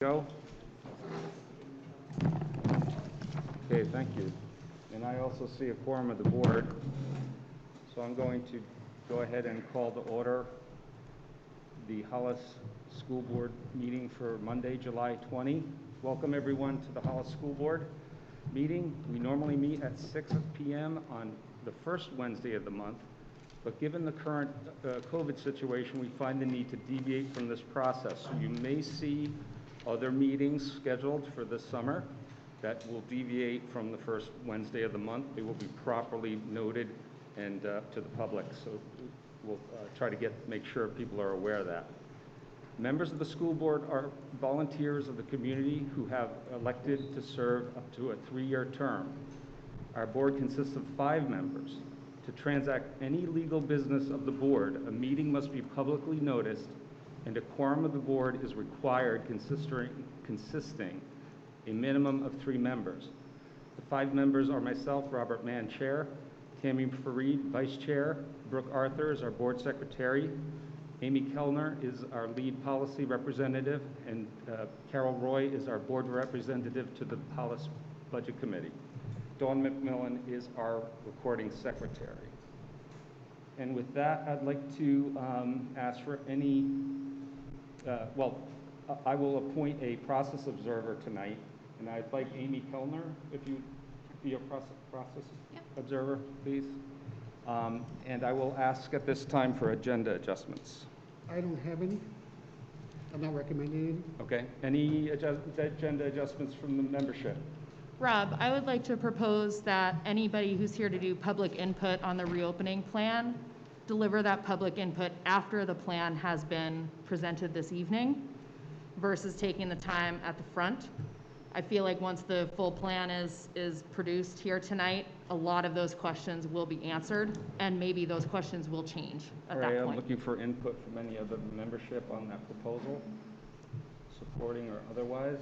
Go. Okay, thank you. And I also see a quorum of the board, so I'm going to go ahead and call to order the Hollis School Board meeting for Monday, July 20. Welcome everyone to the Hollis School Board meeting. We normally meet at 6 p.m. on the first Wednesday of the month, but given the current COVID situation, we find the need to deviate from this process. So you may see other meetings scheduled for this summer that will deviate from the first Wednesday of the month. They will be properly noted and to the public, so we'll try to make sure people are aware of that. Members of the school board are volunteers of the community who have elected to serve up to a 3-year term. Our board consists of 5 members. To transact any legal business of the board, a meeting must be publicly noticed, and a quorum of the board is required consisting a minimum of 3 members. The 5 members are myself, Robert Mann, Chair, Tammy Fareed, Vice Chair, Brooke Arthur is our Board Secretary, Amy Kellner is our Lead Policy Representative, and Carol Roy is our Board Representative to the Hollis Budget Committee. Dawn McMillan is our Recording Secretary. And with that, I'd like to ask for any I will appoint a process observer tonight, and I'd like Amy Kellner, if you be a process observer, please. And I will ask at this time for agenda adjustments. I don't have any. I'm not recommending any. Okay. Any agenda adjustments from the membership? Rob, I would like to propose that anybody who's here to do public input on the reopening plan deliver that public input after the plan has been presented this evening versus taking the time at the front. I feel like once the full plan is produced here tonight, a lot of those questions will be answered, and maybe those questions will change at that point. I'm looking for input from any of the membership on that proposal, supporting or otherwise.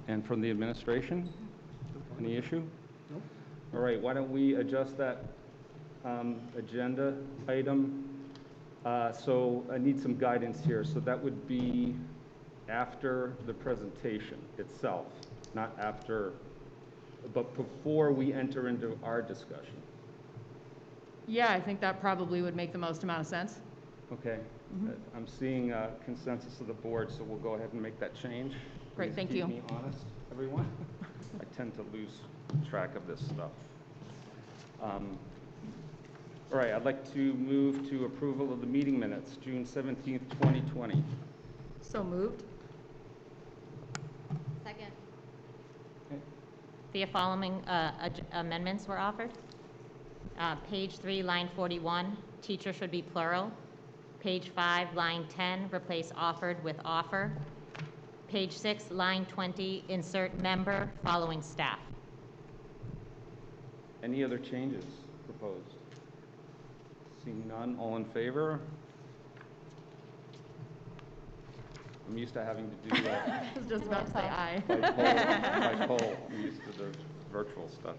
And from the administration, any issue? Nope. All right, why don't we adjust that agenda item? So I need some guidance here. So that would be after the presentation itself, not after, but before we enter into our discussion. Yeah, I think that probably would make the most amount of sense. Okay. I'm seeing consensus of the board, so we'll go ahead and make that change. Great, thank you. Keep me honest, everyone. I tend to lose track of this stuff. All right, I'd like to move to approval of the meeting minutes, June 17th, 2020. So moved. Second. Okay. The following amendments were offered. Page 3, line 41, teacher should be plural. Page 5, line 10, replace offered with offer. Page 6, line 20, insert member following staff. Any other changes proposed? Seeing none, all in favor? I'm used to having to do that. I was just about to say aye. By poll. I'm used to the virtual stuff.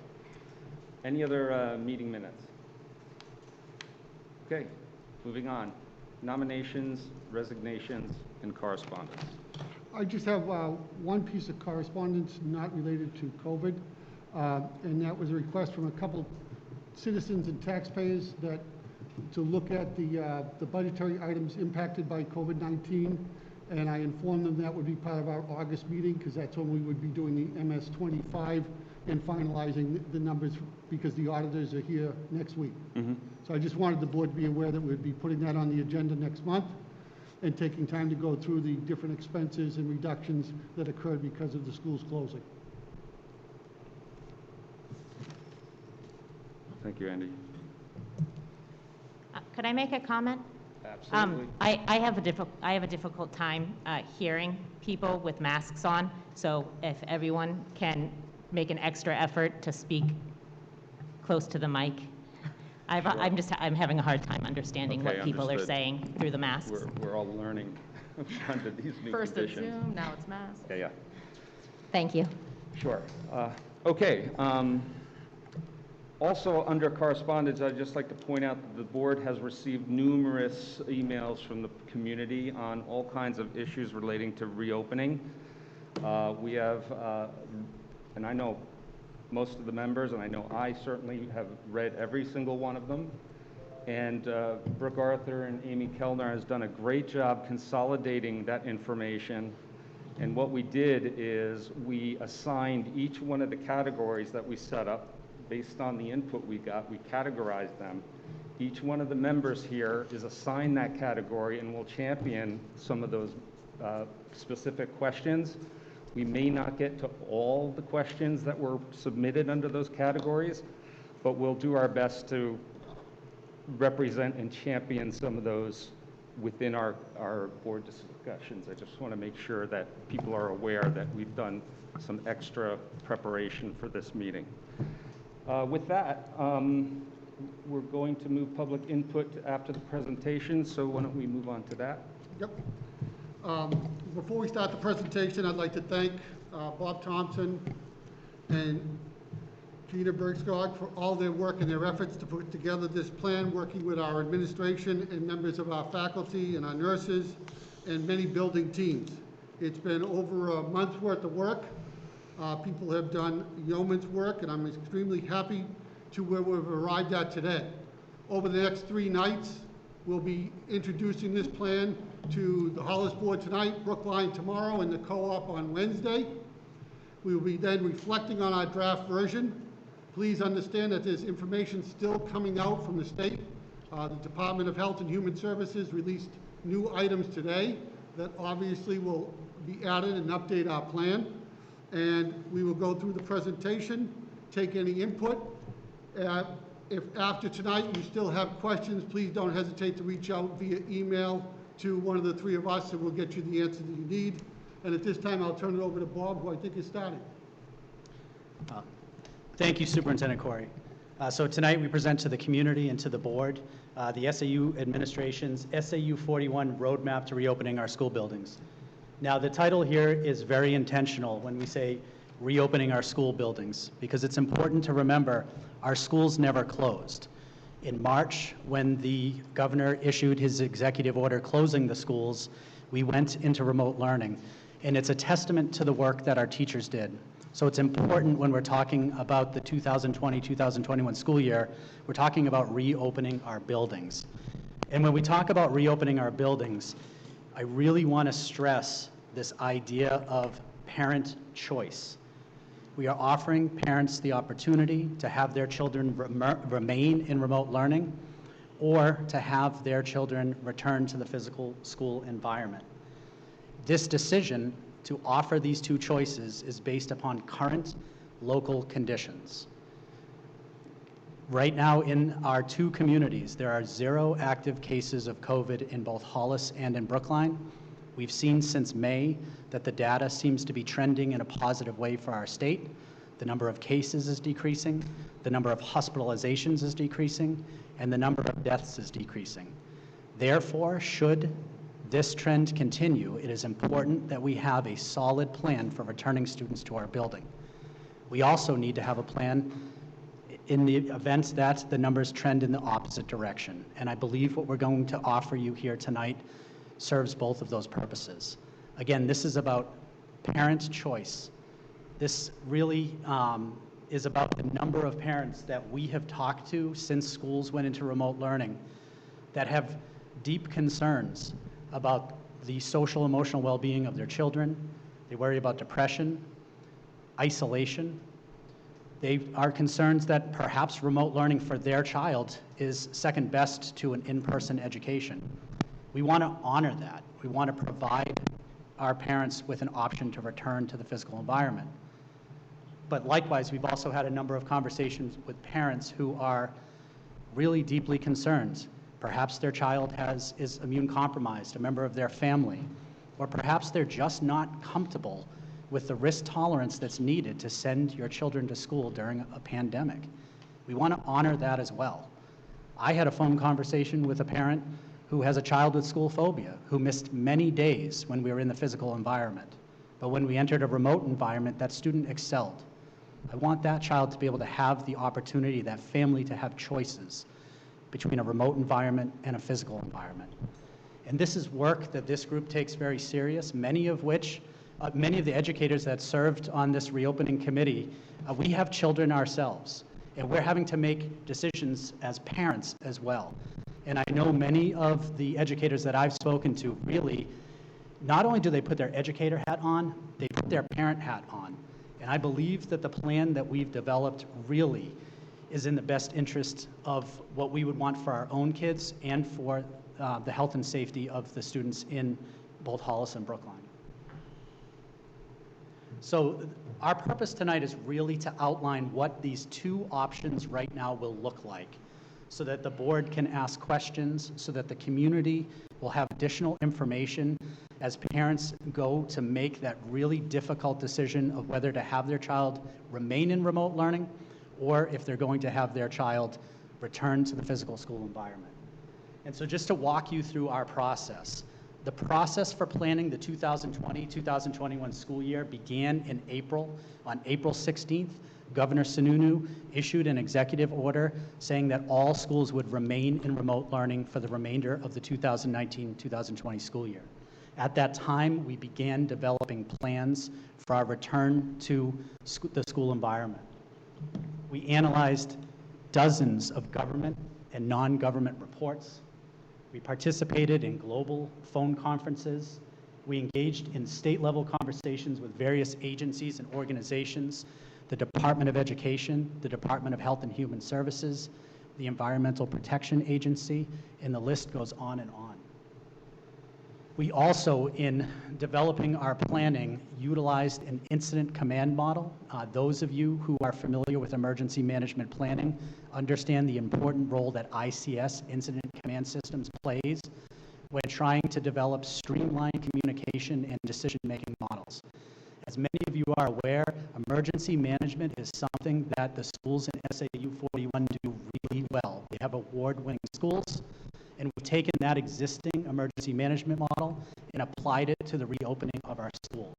Any other meeting minutes? Okay, moving on. Nominations, resignations, and correspondence. I just have one piece of correspondence not related to COVID, and that was a request from a couple citizens and taxpayers to look at the budgetary items impacted by COVID-19, and I informed them that would be part of our August meeting because that's when we would be doing the MS-25 and finalizing the numbers because the auditors are here next week. So I just wanted the board to be aware that we'd be putting that on the agenda next month and taking time to go through the different expenses and reductions that occurred because of the schools closing. Thank you, Andy. Could I make a comment? Absolutely. I have a difficult time hearing people with masks on, so if everyone can make an extra effort to speak close to the mic. I'm having a hard time understanding what people are saying through the masks. We're all learning under these new First conditions. it's Zoom, now it's mask. Yeah. Thank you. Sure. Okay. Also, under correspondence, I'd just like to point out that the board has received numerous emails from the community on all kinds of issues relating to reopening. We have, and I know most of the members, and I know I certainly have read every single one of them. And Brooke Arthur and Amy Kellner has done a great job consolidating that information. And what we did is we assigned each one of the categories that we set up based on the input we got. We categorized them. Each one of the members here is assigned that category and will champion some of those specific questions. We may not get to all the questions that were submitted under those categories, but we'll do our best to represent and champion some of those within our board discussions. I just want to make sure that people are aware that we've done some extra preparation for this meeting. With that, we're going to move public input after the presentation, so why don't we move on to that? Yep. Before we start the presentation, I'd like to thank Bob Thompson and Gina Bergskog for all their work and their efforts to put together this plan, working with our administration and members of our faculty and our nurses and many building teams. It's been over a month's worth of work. People have done yeoman's work, and I'm extremely happy to where we've arrived at today. Over the next 3 nights, we'll be introducing this plan to the Hollis Board tonight, Brookline tomorrow, and the co-op on Wednesday. We will be then reflecting on our draft version. Please understand that there's information still coming out from the state. The Department of Health and Human Services released new items today that obviously will be added and update our plan. And we will go through the presentation, take any input. If after tonight you still have questions, please don't hesitate to reach out via email to one of the 3 of us, and we'll get you the answer that you need. And at this time, I'll turn it over to Bob, who I think is starting. Thank you, Superintendent Corey. So tonight we present to the community and to the board the SAU administration's SAU 41 Roadmap to Reopening Our School Buildings. Now, the title here is very intentional when we say reopening our school buildings, because it's important to remember our schools never closed. In March, when the governor issued his executive order closing the schools, we went into remote learning, and it's a testament to the work that our teachers did. So it's important when we're talking about the 2020-2021 school year, we're talking about reopening our buildings. And when we talk about reopening our buildings, I really want to stress this idea of parent choice. We are offering parents the opportunity to have their children remain in remote learning or to have their children return to the physical school environment. This decision to offer these 2 choices is based upon current local conditions. Right now in our 2 communities, there are 0 active cases of COVID in both Hollis and in Brookline. We've seen since May that the data seems to be trending in a positive way for our state. The number of cases is decreasing, the number of hospitalizations is decreasing, and the number of deaths is decreasing. Therefore, should this trend continue, it is important that we have a solid plan for returning students to our building. We also need to have a plan in the event that the numbers trend in the opposite direction. And I believe what we're going to offer you here tonight serves both of those purposes. Again, this is about parent choice. This really is about the number of parents that we have talked to since schools went into remote learning that have deep concerns about the social emotional well-being of their children. They worry about depression, isolation. They are concerned that perhaps remote learning for their child is second best to an in-person education. We want to honor that. We want to provide our parents with an option to return to the physical environment. But likewise, we've also had a number of conversations with parents who are really deeply concerned. Perhaps their child is immune compromised, a member of their family, or perhaps they're just not comfortable with the risk tolerance that's needed to send your children to school during a pandemic. We want to honor that as well. I had a phone conversation with a parent who has a child with school phobia, who missed many days when we were in the physical environment. But when we entered a remote environment, that student excelled. I want that child to be able to have the opportunity, that family to have choices between a remote environment and a physical environment. And this is work that this group takes very serious, many of the educators that served on this reopening committee, we have children ourselves, and we're having to make decisions as parents as well. And I know many of the educators that I've spoken to really, not only do they put their educator hat on, they put their parent hat on. And I believe that the plan that we've developed really is in the best interest of what we would want for our own kids and for the health and safety of the students in both Hollis and Brookline. So our purpose tonight is really to outline what these two options right now will look like, so that the board can ask questions, so that the community will have additional information as parents go to make that really difficult decision of whether to have their child remain in remote learning or if they're going to have their child return to the physical school environment. And so just to walk you through our process, the process for planning the 2020-2021 school year began in April. On April 16th, Governor Sununu issued an executive order saying that all schools would remain in remote learning for the remainder of the 2019-2020 school year. At that time, we began developing plans for our return to the school environment. We analyzed dozens of government and non-government reports. We participated in global phone conferences. We engaged in state-level conversations with various agencies and organizations, the Department of Education, the Department of Health and Human Services, the Environmental Protection Agency, and the list goes on and on. We also, in developing our planning, utilized an incident command model. Those of you who are familiar with emergency management planning understand the important role that ICS, Incident Command Systems, plays when trying to develop streamlined communication and decision-making models. As many of you are aware, emergency management is something that the schools in SAU 41 do really well. We have award-winning schools, and we've taken that existing emergency management model and applied it to the reopening of our schools.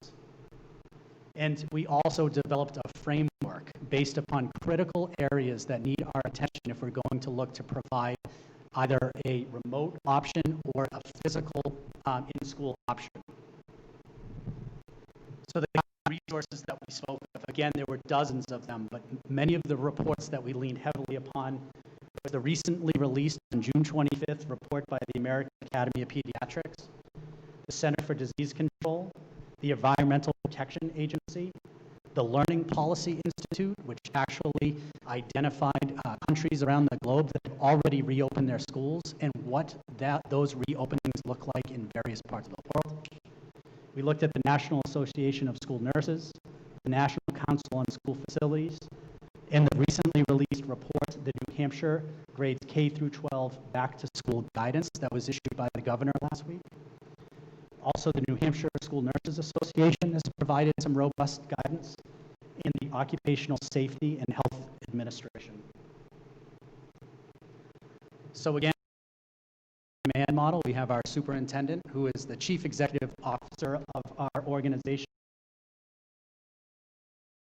And we also developed a framework based upon critical areas that need our attention if we're going to look to provide either a remote option or a physical in-school option. So the resources that we spoke of, again, there were dozens of them, but many of the reports that we leaned heavily upon was the recently released on June 25th report by the American Academy of Pediatrics, the Center for Disease Control, the Environmental Protection Agency, the Learning Policy Institute, which actually identified countries around the globe that have already reopened their schools and what those reopenings look like in various parts of the world. We looked at the National Association of School Nurses, the National Council on School Facilities, and the recently released report, the New Hampshire Grades K through 12 Back to School Guidance that was issued by the governor last week. Also, the New Hampshire School Nurses Association has provided some robust guidance in the Occupational Safety and Health Administration. So again, command model, we have our superintendent, who is the chief executive officer of our organization,